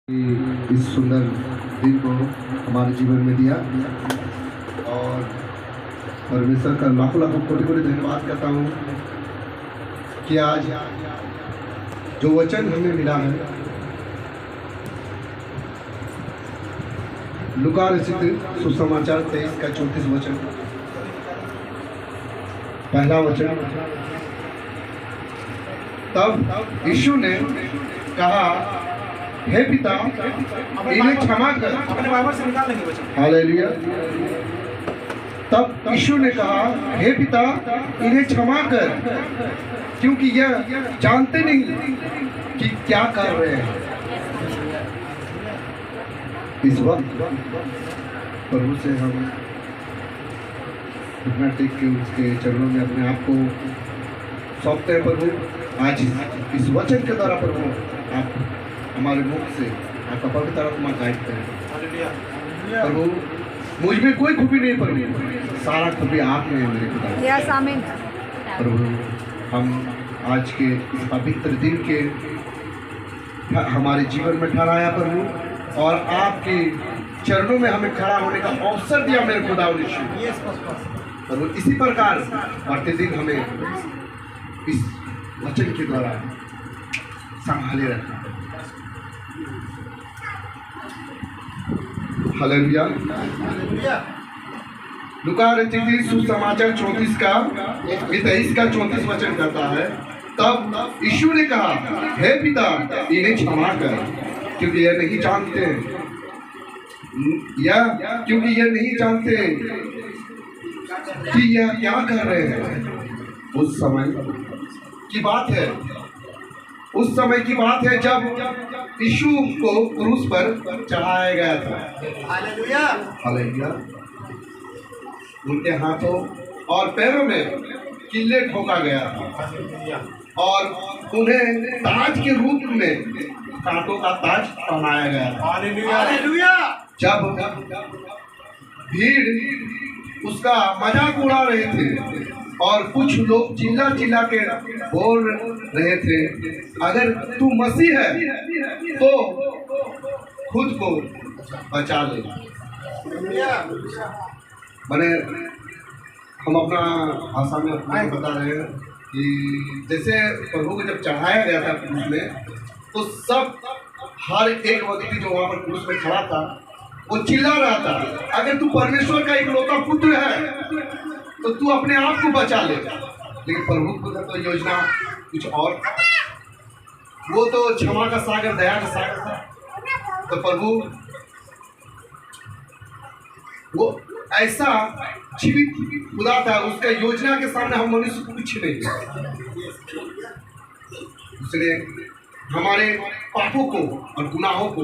इस सुंदर दिन को हमारे जीवन में दिया और परमेश्वर का लाखों लाखों कोटि कोटि धन्यवाद करता हूँ कि आज जो वचन हमें मिला है लूका रचित सुसमाचार 23 का 34 वचन, पहला वचन। तब यीशु ने कहा, हे पिता, इन्हें क्षमा कर। अपने बाइबल से निकाल लेंगे वचन। हालेलुया। तब यीशु ने कहा, हे पिता, इन्हें क्षमा कर, क्योंकि यह जानते नहीं कि क्या कर रहे हैं। इस वक्त प्रभु से हम घुटना टेक के उसके चरणों में अपने आप को सौंपते हैं। प्रभु, आज इस वचन के द्वारा प्रभु आप हमारे मुख से आपका पवित्र आत्मा गाइड करें। प्रभु, मुझ में कोई खूबी नहीं प्रभु, सारा खूबी आप में है मेरे पिता। प्रभु, हम आज के इस पवित्र दिन के हमारे जीवन में ठहराया प्रभु, और आपके चरणों में हमें खड़ा होने का अवसर दिया मेरे खुदा। प्रभु, इसी प्रकार प्रतिदिन हमें इस वचन के द्वारा संभाले रखना। हालेलुया। लूका रचित सुसमाचार 34 का 23 का 34 वचन कहता है, तब यीशु ने कहा, हे पिता, इन्हें क्षमा कर, क्योंकि यह नहीं जानते, क्योंकि यह नहीं जानते कि यह क्या कर रहे हैं। उस समय की बात है, उस समय की बात है जब यीशु को क्रूस पर चढ़ाया गया था। हालेलुया। हालेलुया। उनके हाथों और पैरों में किल्ले ठोका गया था और उन्हें ताज के रूप में कांटों का ताज पहनाया गया था। हालेलुया। जब भीड़ उसका मजाक उड़ा रहे थे और कुछ लोग चिल्ला चिल्ला के बोल रहे थे, अगर तू मसीह है तो खुद को बचा ले। मैंने हम अपना भाषा में अपने बता रहे हैं कि जैसे प्रभु को जब चढ़ाया गया था क्रूस में, तो सब हर एक व्यक्ति जो वहाँ पर क्रूस में खड़ा था वो चिल्ला रहा था, अगर तू परमेश्वर का इकलौता पुत्र है तो तू अपने आप को बचा ले। लेकिन प्रभु को तो योजना कुछ और था, वो तो क्षमा का सागर, दया का सागर था। तो प्रभु वो ऐसा जीवित खुदा था, उसका योजना के सामने हम मनुष्य कुछ नहीं। उसने हमारे पापों को और गुनाहों को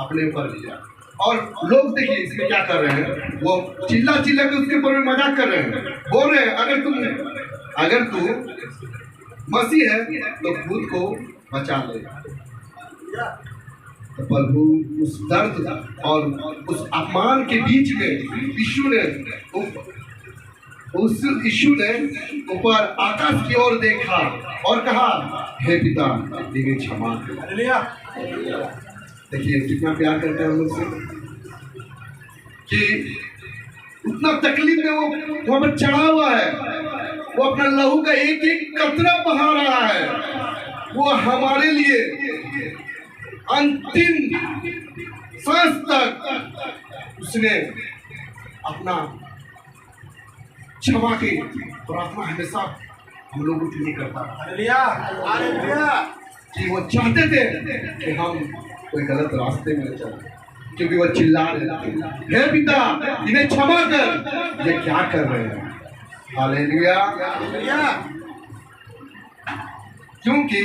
अपने ऊपर लिया, और लोग देखिए इसमें क्या कर रहे हैं, वो चिल्ला चिल्ला के उसके ऊपर में मजाक कर रहे हैं, बोल रहे हैं, अगर तू मसीह है तो खुद को बचा ले। तो प्रभु उस दर्द और उस अपमान के बीच में यीशु ने ऊपर आकाश की ओर देखा और कहा, हे पिता, इन्हें क्षमा कर। देखिए कितना प्यार करते हैं हम लोग से, कि उतना तकलीफ में वो वहां पर चढ़ा हुआ है, वो अपना लहू का एक एक कतरा बहा रहा है, वो हमारे लिए अंतिम सांस तक उसने अपना क्षमा की प्रार्थना हमेशा हम लोगों के लिए करता है। कि वो चाहते थे कि हम कोई गलत रास्ते में चले, क्योंकि वो चिल्ला रहे थे, हे पिता, इन्हें क्षमा कर, ये क्या कर रहे हैं। हालेलुया। क्योंकि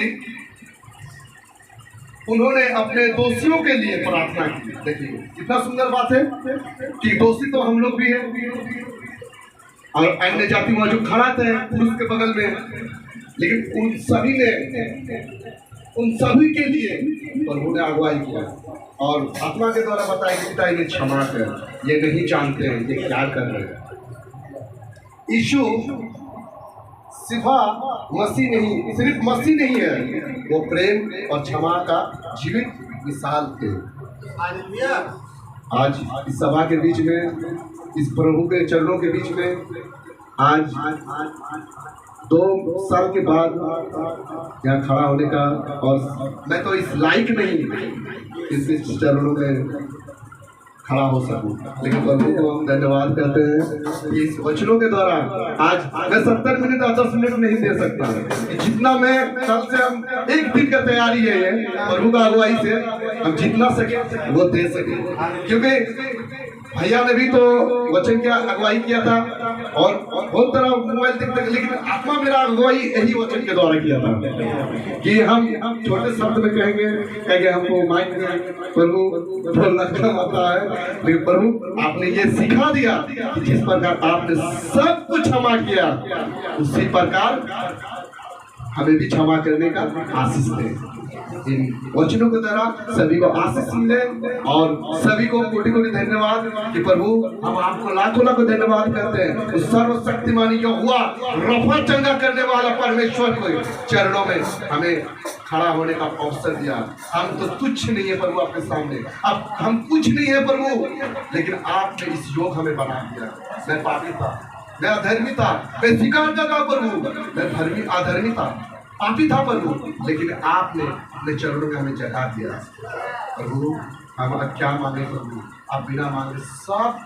उन्होंने अपने दोषियों के लिए प्रार्थना की। देखिए कितना सुंदर बात है कि दोषी तो हम लोग भी हैं, और अन्य जाति वहां जो खड़ा थे पुरुष के बगल में, लेकिन उन सभी के लिए प्रभु ने अगुवाई किया और आत्मा के द्वारा बताया कि पिता, इन्हें क्षमा कर, ये नहीं जानते हैं ये क्या कर रहे हैं। यीशु सिर्फ मसीह नहीं है, वो प्रेम और क्षमा का जीवित मिसाल थे। आज इस सभा के बीच में, इस प्रभु के चरणों के बीच में, आज 2 साल के बाद यहाँ खड़ा होने का, और मैं तो इस लायक नहीं इसके चरणों में खड़ा हो सकूं, लेकिन प्रभु को हम धन्यवाद करते हैं कि इस वचनों के द्वारा आज मैं 70 मिनट या 10 मिनट नहीं दे सकता। जितना मैं कल से हम 1 दिन का तैयारी है प्रभु का अगुवाई से हम जितना सके वो दे सके, क्योंकि भैया ने भी तो वचन की अगुवाई किया था और बहुत तरह मोबाइल देखते, लेकिन आत्मा मेरा अगुवाई यही वचन के द्वारा किया था कि हम छोटे शब्द में कहेंगे हमको माइक में प्रभु बोलना कम आता है, लेकिन प्रभु आपने ये सिखा दिया कि जिस प्रकार आपने सब कुछ क्षमा किया उसी प्रकार हमें भी क्षमा करने का आशीष दे। इन वचनों के द्वारा सभी को आशीष मिले और सभी को कोटि कोटि धन्यवाद कि प्रभु हम आपको लाखों लाखों धन्यवाद करते हैं उस सर्वशक्तिमानी जो हुआ रफा चंगा करने वाला परमेश्वर के चरणों में हमें खड़ा होने का अवसर दिया। हम तो तुच्छ नहीं है प्रभु आपके सामने, अब हम कुछ नहीं है प्रभु, लेकिन आपने इस योग हमें बना दिया। मैं पापी था, मैं अधर्मी था, मैं स्वीकार करता प्रभु, मैं अधर्मी था, पापी था प्रभु, लेकिन आपने अपने चरणों में हमें जगा दिया। प्रभु हम अब क्या मांगे प्रभु, आप बिना मांगे सब कुछ